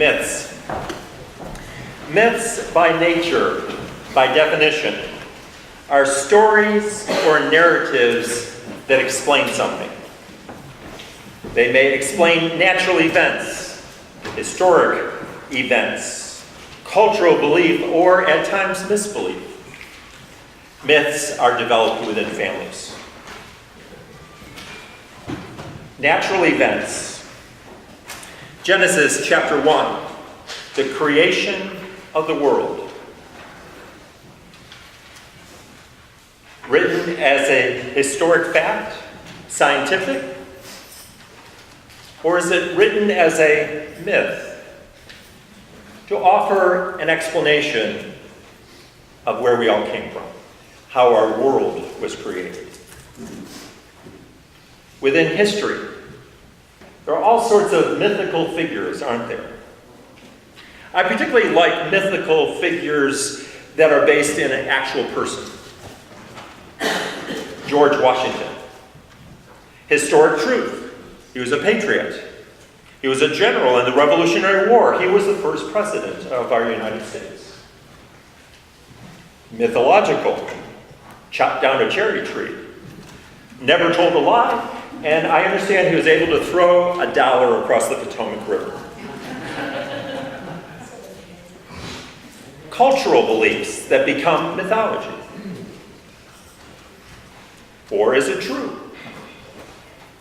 Myths. Myths, by nature, by definition, are stories or narratives that explain something. They may explain natural events, historic events, cultural belief, or at times misbelief. Myths are developed within families. Natural events. Genesis chapter 1, the creation of the world. Written as a historic fact, scientific, or is it written as a myth to offer an explanation of where we all came from, how our world was created? Within history, there are all sorts of mythical figures, aren't there? I particularly like mythical figures that are based in an actual person. George Washington. Historic truth. He was a patriot. He was a general in the Revolutionary War. He was the first president of our United States. Mythological. Chopped down a cherry tree. Never told a lie. And I understand he was able to throw $1 across the Potomac River. Cultural beliefs that become mythology. Or is it true?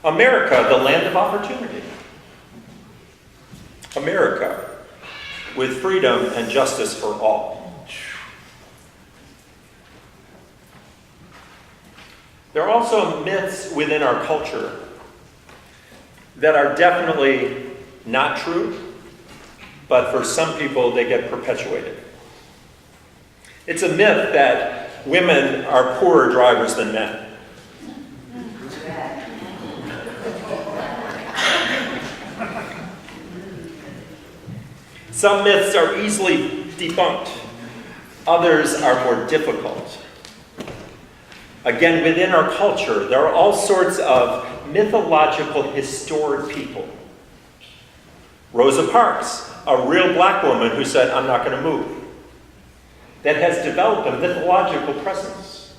America, the land of opportunity. America, with freedom and justice for all. There are also myths within our culture that are definitely not true, but for some people they get perpetuated. It's a myth that women are poorer drivers than men. Some myths are easily debunked. Others are more difficult. Again, within our culture, there are all sorts of mythological historic people. Rosa Parks, a real black woman who said, "I'm not going to move," that has developed a mythological presence.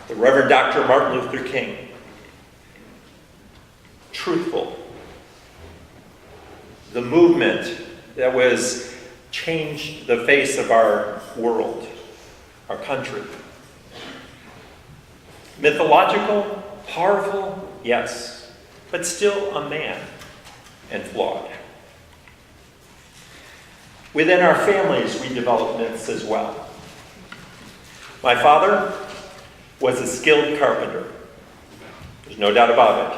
The Reverend Dr. Martin Luther King, truthful. The movement that was changed the face of our world, our country. Mythological, powerful, yes, but still a man and flawed. Within our families, we develop myths as well. My father was a skilled carpenter. There's no doubt about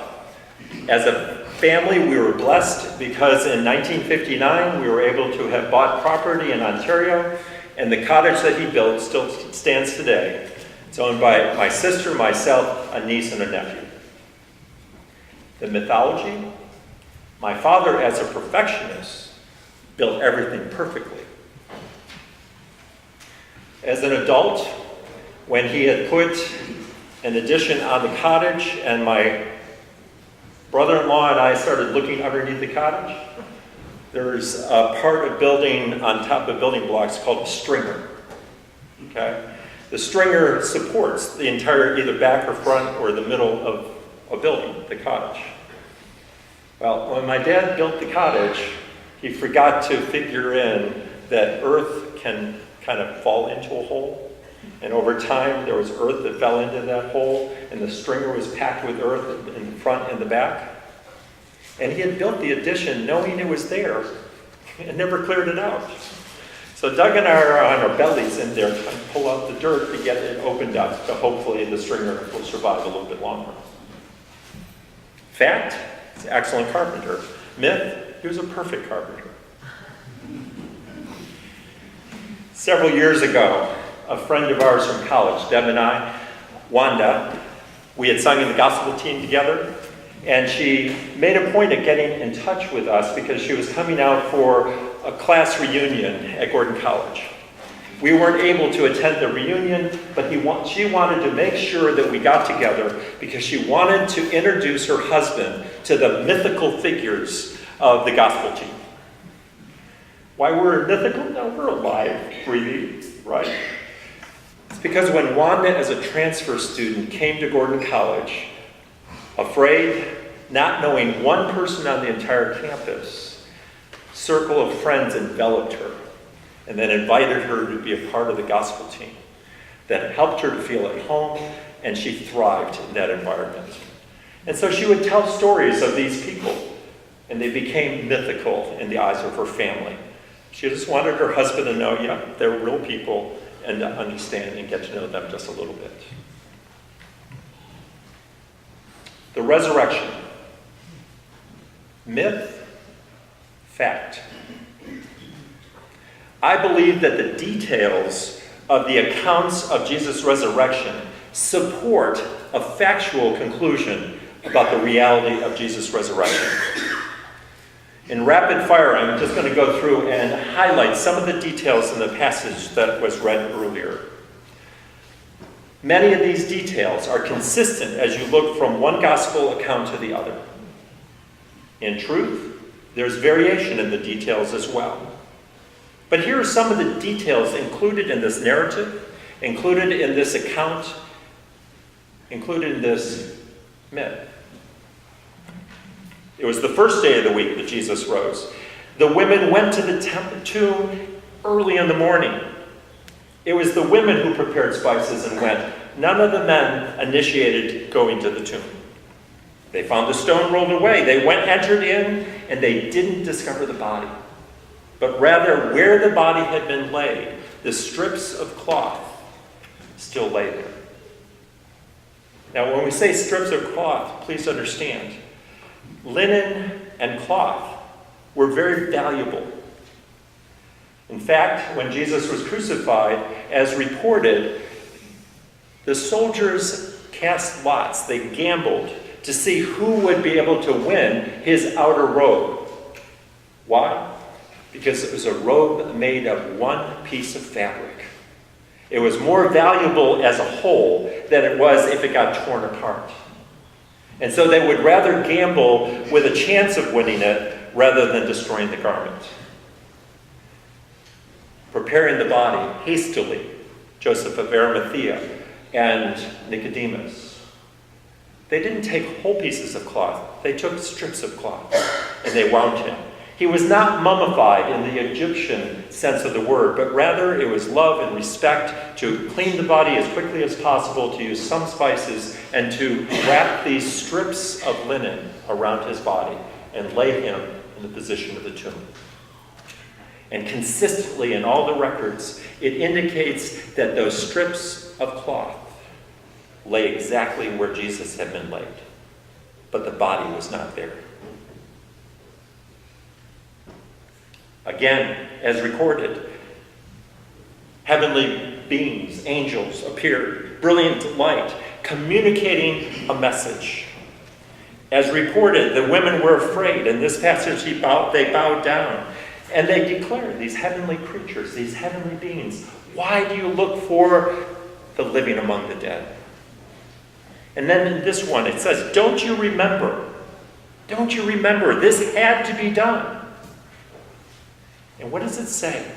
it. As a family, we were blessed because in 1959, we were able to have bought property in Ontario, and the cottage that he built still stands today. It's owned by my sister, myself, a niece, and a nephew. The mythology, my father, as a perfectionist, built everything perfectly. As an adult, when he had put an addition on the cottage and my brother-in-law and I started looking underneath the cottage, there's a part of building on top of building blocks called a stringer. Okay? The stringer supports the entire either back or front or the middle of a building, the cottage. Well, when my dad built the cottage, he forgot to figure in that earth can kind of fall into a hole. And over time, there was earth that fell into that hole, and the stringer was packed with earth in the front and the back. And he had built the addition knowing it was there and never cleared it out. So Doug and I are on our bellies in there trying to pull out the dirt to get it opened up, to hopefully the stringer will survive a little bit longer. Fact, he's an excellent carpenter. Myth, he was a perfect carpenter. Several years ago, a friend of ours from college, Deb and I, Wanda, we had sung in the gospel team together, and she made a point of getting in touch with us because she was coming out for a class reunion at Gordon College. We weren't able to attend the reunion, but she wanted to make sure that we got together because she wanted to introduce her husband to the mythical figures of the gospel team. Why we're mythical? No, we're alive, breathing, right? It's because when Wanda, as a transfer student, came to Gordon College, afraid, not knowing one person on the entire campus, a circle of friends enveloped her and then invited her to be a part of the gospel team that helped her to feel at home, and she thrived in that environment. And so she would tell stories of these people, and they became mythical in the eyes of her family. She just wanted her husband to know, yeah, they're real people, and to understand and get to know them just a little bit. The resurrection. Myth, fact. I believe that the details of the accounts of Jesus' resurrection support a factual conclusion about the reality of Jesus' resurrection. In rapid fire, I'm just going to go through and highlight some of the details in the passage that was read earlier. Many of these details are consistent as you look from one gospel account to the other. In truth, there's variation in the details as well. But here are some of the details included in this narrative, included in this account, included in this myth. It was the first day of the week that Jesus rose. The women went to the tomb early in the morning. It was the women who prepared spices and went. None of the men initiated going to the tomb. They found the stone rolled away. They went, entered in, and they didn't discover the body. But rather, where the body had been laid, the strips of cloth still lay there. Now, when we say strips of cloth, please understand, linen and cloth were very valuable. In fact, when Jesus was crucified, as reported, the soldiers cast lots. They gambled to see who would be able to win his outer robe. Why? Because it was a robe made of one piece of fabric. It was more valuable as a whole than it was if it got torn apart. And so they would rather gamble with a chance of winning it rather than destroying the garment. Preparing the body hastily, Joseph of Arimathea and Nicodemus. They didn't take whole pieces of cloth. They took strips of cloth and they wound him. He was not mummified in the Egyptian sense of the word, but rather it was love and respect to clean the body as quickly as possible, to use some spices, and to wrap these strips of linen around his body and lay him in the position of the tomb. And consistently in all the records, it indicates that those strips of cloth lay exactly where Jesus had been laid, but the body was not there. Again, as recorded, heavenly beings, angels, appeared, brilliant light, communicating a message. As reported, the women were afraid. In this passage, they bowed down. And they declared, these heavenly creatures, these heavenly beings, why do you look for the living among the dead? And then in this one, it says, don't you remember? Don't you remember? This had to be done. And what does it say?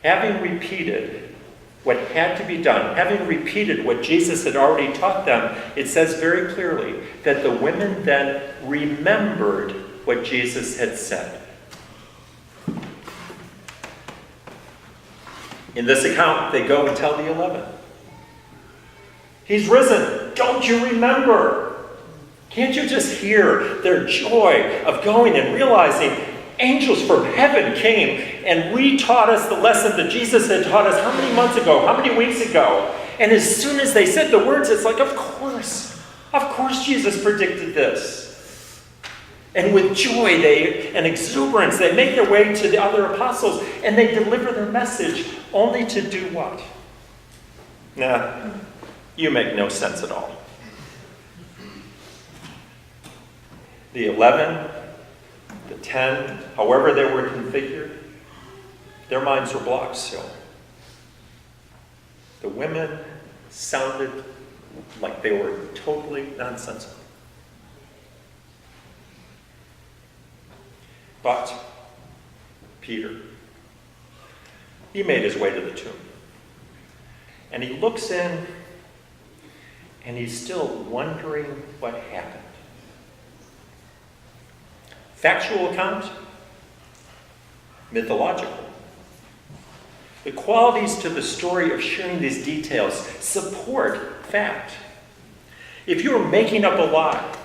Having repeated what had to be done, having repeated what Jesus had already taught them, it says very clearly that the women then remembered what Jesus had said. In this account, they go and tell the 11. He's risen. Don't you remember? Can't you just hear their joy of going and realizing angels from heaven came and re-taught us the lesson that Jesus had taught us how many months ago, how many weeks ago? And as soon as they said the words, it's like, of course Jesus predicted this. And with joy and exuberance, they make their way to the other apostles and they deliver their message only to do what? Nah, you make no sense at all. The 11, the 10, however they were configured, their minds were blocked still. The women sounded like they were totally nonsensical. But Peter, he made his way to the tomb. And he looks in, and he's still wondering what happened. Factual account, mythological. The qualities to the story of sharing these details support fact. If you were making up a lie,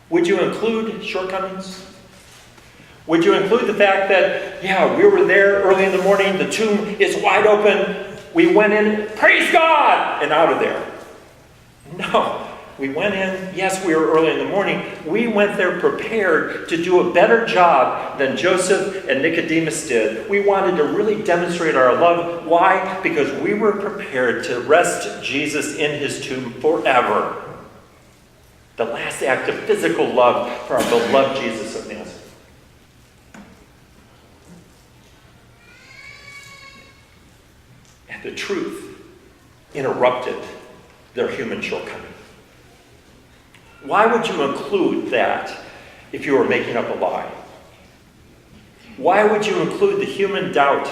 would you include shortcomings? Would you include the fact that, yeah, we were there early in the morning, the tomb is wide open, we went in, praise God, and out of there? No. We went in, yes, we were early in the morning. We went there prepared to do a better job than Joseph and Nicodemus did. We wanted to really demonstrate our love. Why? Because we were prepared to rest Jesus in his tomb forever. The last act of physical love for our beloved Jesus of Nazareth. And the truth interrupted their human shortcoming. Why would you include that if you were making up a lie? Why would you include the human doubt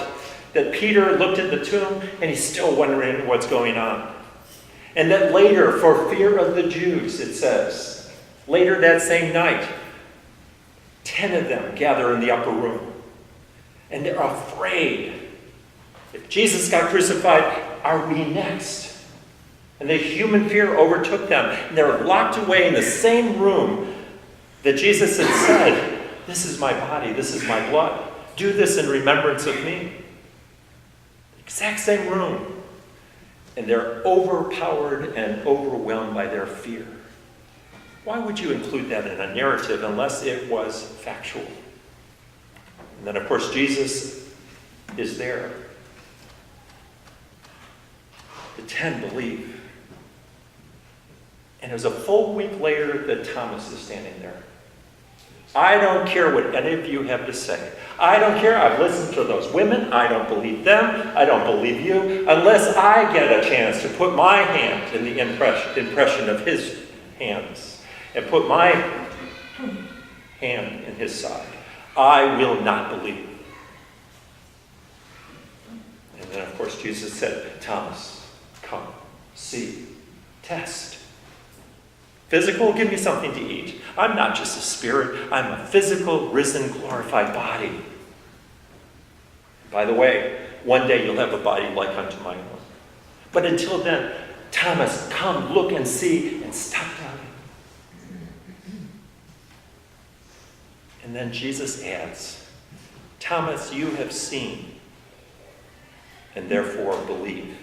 that Peter looked at the tomb and he's still wondering what's going on? And that later, for fear of the Jews, it says, later that same night, 10 of them gather in the upper room. And they're afraid. If Jesus got crucified, are we next? And the human fear overtook them. And they were locked away in the same room that Jesus had said, this is my body, this is my blood. Do this in remembrance of me. Exact same room. And they're overpowered and overwhelmed by their fear. Why would you include that in a narrative unless it was factual? And then, of course, Jesus is there. The 10 believe. And it was a full week later that Thomas is standing there. I don't care what any of you have to say. I don't care. I've listened to those women. I don't believe them. I don't believe you. Unless I get a chance to put my hand in the impression of his hands and put my hand in his side, I will not believe. And then, of course, Jesus said, Thomas, come, see, test. Physical, give me something to eat. I'm not just a spirit. I'm a physical, risen, glorified body. By the way, one day you'll have a body like unto mine own. But until then, Thomas, come, look and see, and stop doubting. And then Jesus adds, Thomas, you have seen, and therefore believe.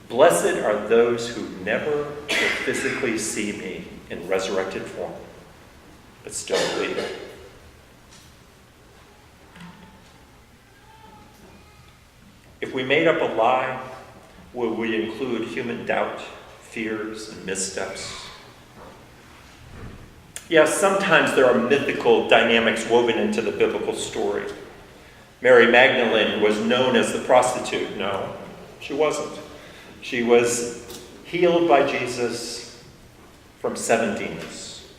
Blessed are those who never will physically see me in resurrected form, but still believe. If we made up a lie, would we include human doubt, fears, and missteps? Yes, sometimes there are mythical dynamics woven into the biblical story. Mary Magdalene was known as the prostitute. No, she wasn't. She was healed by Jesus from 7 demons.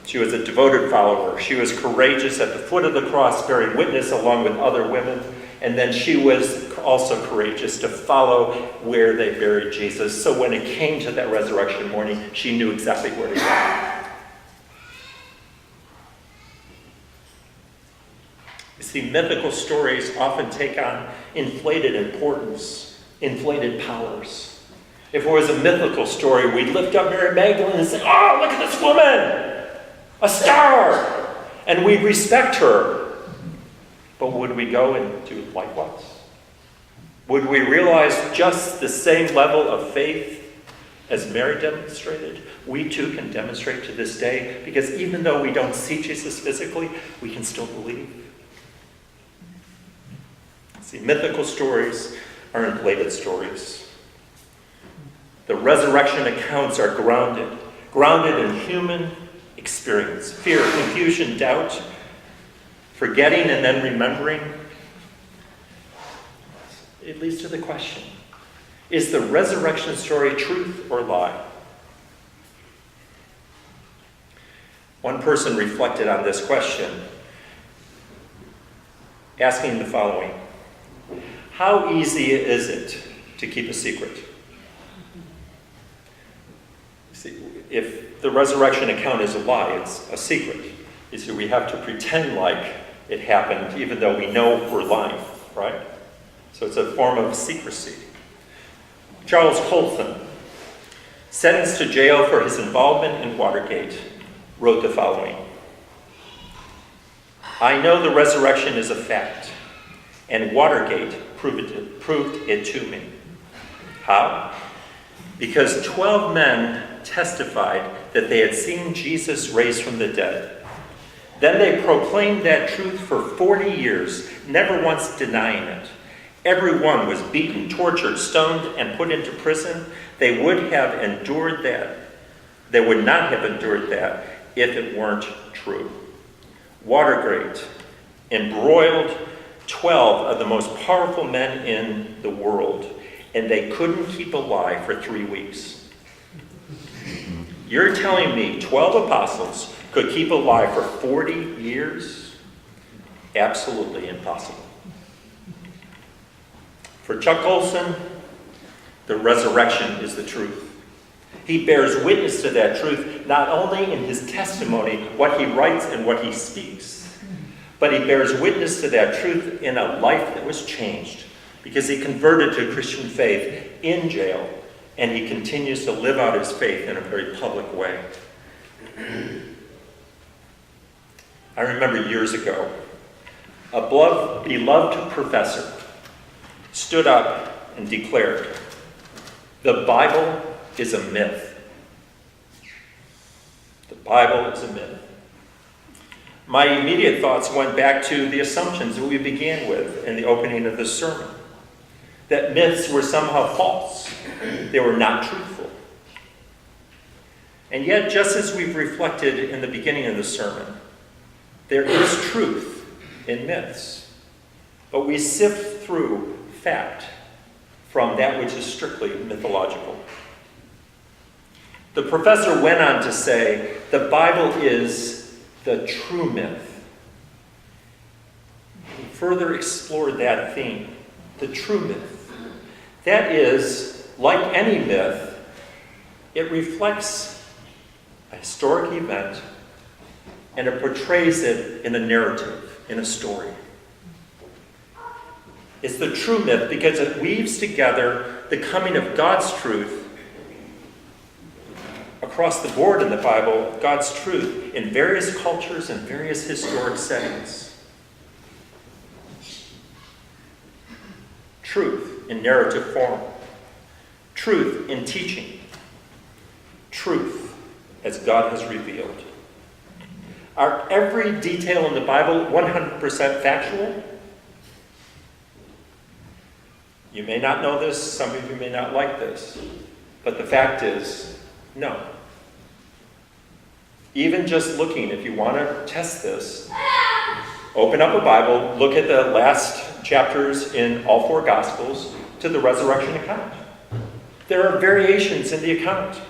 She was a devoted follower. She was courageous at the foot of the cross, bearing witness along with other women. And then she was also courageous to follow where they buried Jesus. So when it came to that resurrection morning, she knew exactly where to go. You see, mythical stories often take on inflated importance. Inflated powers. If it was a mythical story, we'd lift up Mary Magdalene and say, oh, look at this woman! A star! And we'd respect her. But would we go and do likewise? Would we realize just the same level of faith as Mary demonstrated? We too can demonstrate to this day, because even though we don't see Jesus physically, we can still believe. See, mythical stories are inflated stories. The resurrection accounts are grounded in human experience. Fear, confusion, doubt, forgetting and then remembering. It leads to the question, is the resurrection story truth or lie? One person reflected on this question, asking the following: how easy is it to keep a secret? See, if the resurrection account is a lie, it's a secret. You see, we have to pretend like it happened even though we know we're lying, right? So it's a form of secrecy. Charles Colson, sentenced to jail for his involvement in Watergate, wrote the following: I know the resurrection is a fact, and Watergate proved it to me. How? Because 12 men testified that they had seen Jesus raised from the dead. Then they proclaimed that truth for 40 years, never once denying it. Everyone was beaten, tortured, stoned, and put into prison. They would have endured that. They would not have endured that if it weren't true. Watergate embroiled 12 of the most powerful men in the world, and they couldn't keep a lie for 3 weeks. You're telling me 12 apostles could keep a lie for 40 years? Absolutely impossible. For Chuck Colson, the resurrection is the truth. He bears witness to that truth not only in his testimony, what he writes and what he speaks, but he bears witness to that truth in a life that was changed because he converted to Christian faith in jail, and he continues to live out his faith in a very public way. I remember years ago, a beloved professor stood up and declared, "The Bible is a myth." The Bible is a myth. My immediate thoughts went back to the assumptions that we began with in the opening of this sermon. That myths were somehow false. They were not truthful. And yet, just as we've reflected in the beginning of the sermon, there is truth in myths. But we sift through fact from that which is strictly mythological. The professor went on to say, the Bible is the true myth. He further explored that theme, the true myth. That is, like any myth, it reflects a historic event and it portrays it in a narrative, in a story. It's the true myth because it weaves together the coming of God's truth across the board in the Bible, God's truth in various cultures and various historic settings. Truth in narrative form. Truth in teaching. Truth as God has revealed. Are every detail in the Bible 100% factual? You may not know this, some of you may not like this, but the fact is, no. Even just looking, if you want to test this, open up a Bible, look at the last chapters in all 4 Gospels to the resurrection account. There are variations in the account.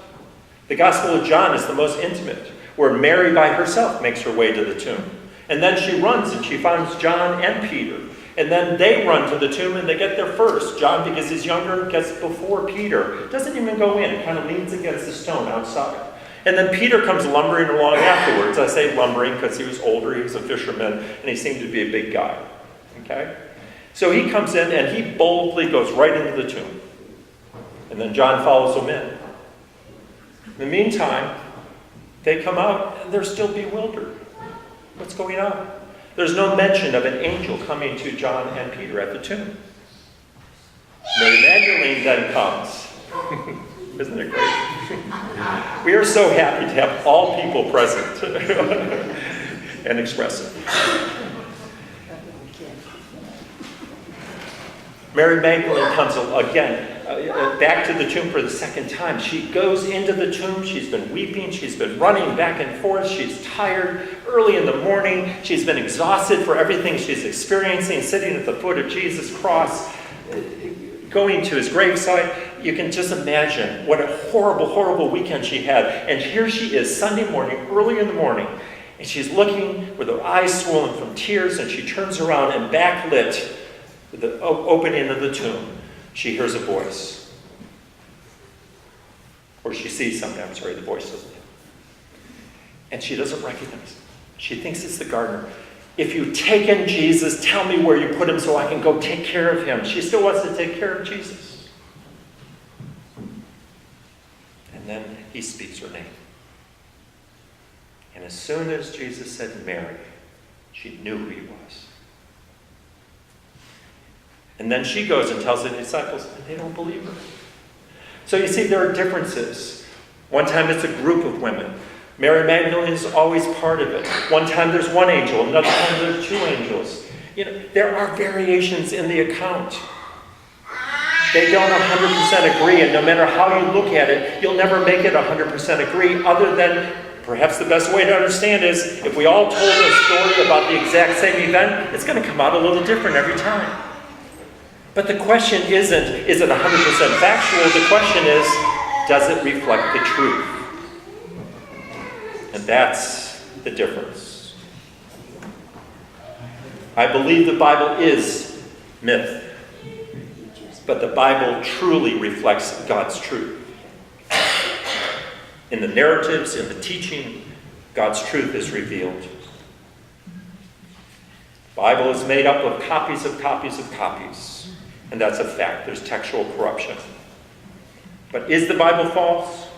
The Gospel of John is the most intimate, where Mary by herself makes her way to the tomb. And then she runs and she finds John and Peter. And then they run to the tomb and they get there first. John, because he's younger, gets before Peter. Doesn't even go in. Kind of leans against the stone outside. And then Peter comes lumbering along afterwards. I say lumbering because he was older, he was a fisherman, and he seemed to be a big guy. Okay? So he comes in and he boldly goes right into the tomb. And then John follows him in. In the meantime, they come out and they're still bewildered. What's going on? There's no mention of an angel coming to John and Peter at the tomb. Mary Magdalene then comes. Isn't it great? We are so happy to have all people present and expressive. Mary Magdalene comes again back to the tomb for the second time. She goes into the tomb. She's been weeping. She's been running back and forth. She's tired early in the morning. She's been exhausted for everything she's experiencing, sitting at the foot of Jesus' cross, going to his gravesite. you can just imagine what a horrible, horrible weekend she had. And here she is, Sunday morning, early in the morning, and she's looking with her eyes swollen from tears, and she turns around and backlit with the opening of the tomb, she hears a voice. Or she sees something, I'm sorry, the voice doesn't. And she doesn't recognize it. She thinks it's the gardener. If you've taken Jesus, tell me where you put him so I can go take care of him. She still wants to take care of Jesus. And then he speaks her name. And as soon as Jesus said Mary, she knew who he was. And then she goes and tells the disciples, and they don't believe her. So you see, there are differences. One time it's a group of women. Mary Magdalene is always part of it. One time there's one angel, another time there's two angels. There are variations in the account. They don't 100% agree, and no matter how you look at it, you'll never make it 100% agree, other than perhaps the best way to understand is if we all told a story about the exact same event, it's going to come out a little different every time. But the question isn't, is it 100% factual? The question is, does it reflect the truth? And that's the difference. I believe the Bible is myth, but the Bible truly reflects God's truth. In the narratives, in the teaching, God's truth is revealed. The Bible is made up of copies of copies of copies, and that's a fact. There's textual corruption. But is the Bible false?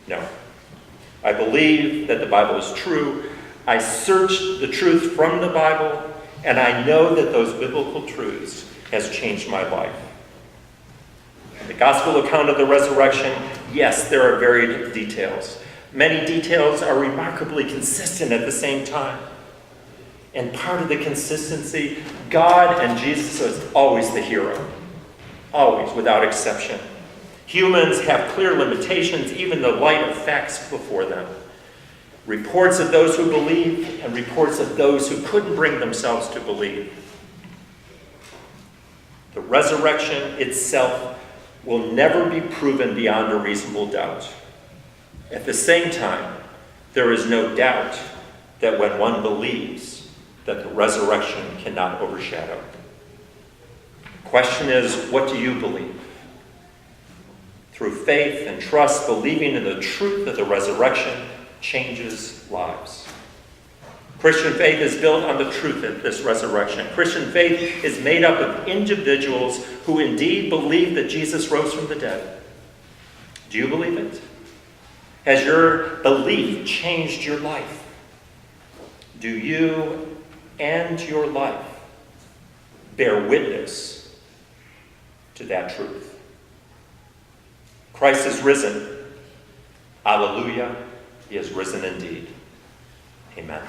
No. I believe that the Bible is true. I searched the truth from the Bible, and I know that those biblical truths has changed my life. In the gospel account of the resurrection, yes, there are varied details. Many details are remarkably consistent at the same time. And part of the consistency, God and Jesus is always the hero. Always, without exception. Humans have clear limitations, even in the light of facts before them. Reports of those who believe and reports of those who couldn't bring themselves to believe. The resurrection itself will never be proven beyond a reasonable doubt. At the same time, there is no doubt that when one believes, that the resurrection cannot overshadow. The question is, what do you believe? Through faith and trust, believing in the truth of the resurrection changes lives. Christian faith is built on the truth of this resurrection. Christian faith is made up of individuals who indeed believe that Jesus rose from the dead. Do you believe it? Has your belief changed your life? Do you and your life bear witness to that truth? Christ is risen. Alleluia. He is risen indeed. Amen.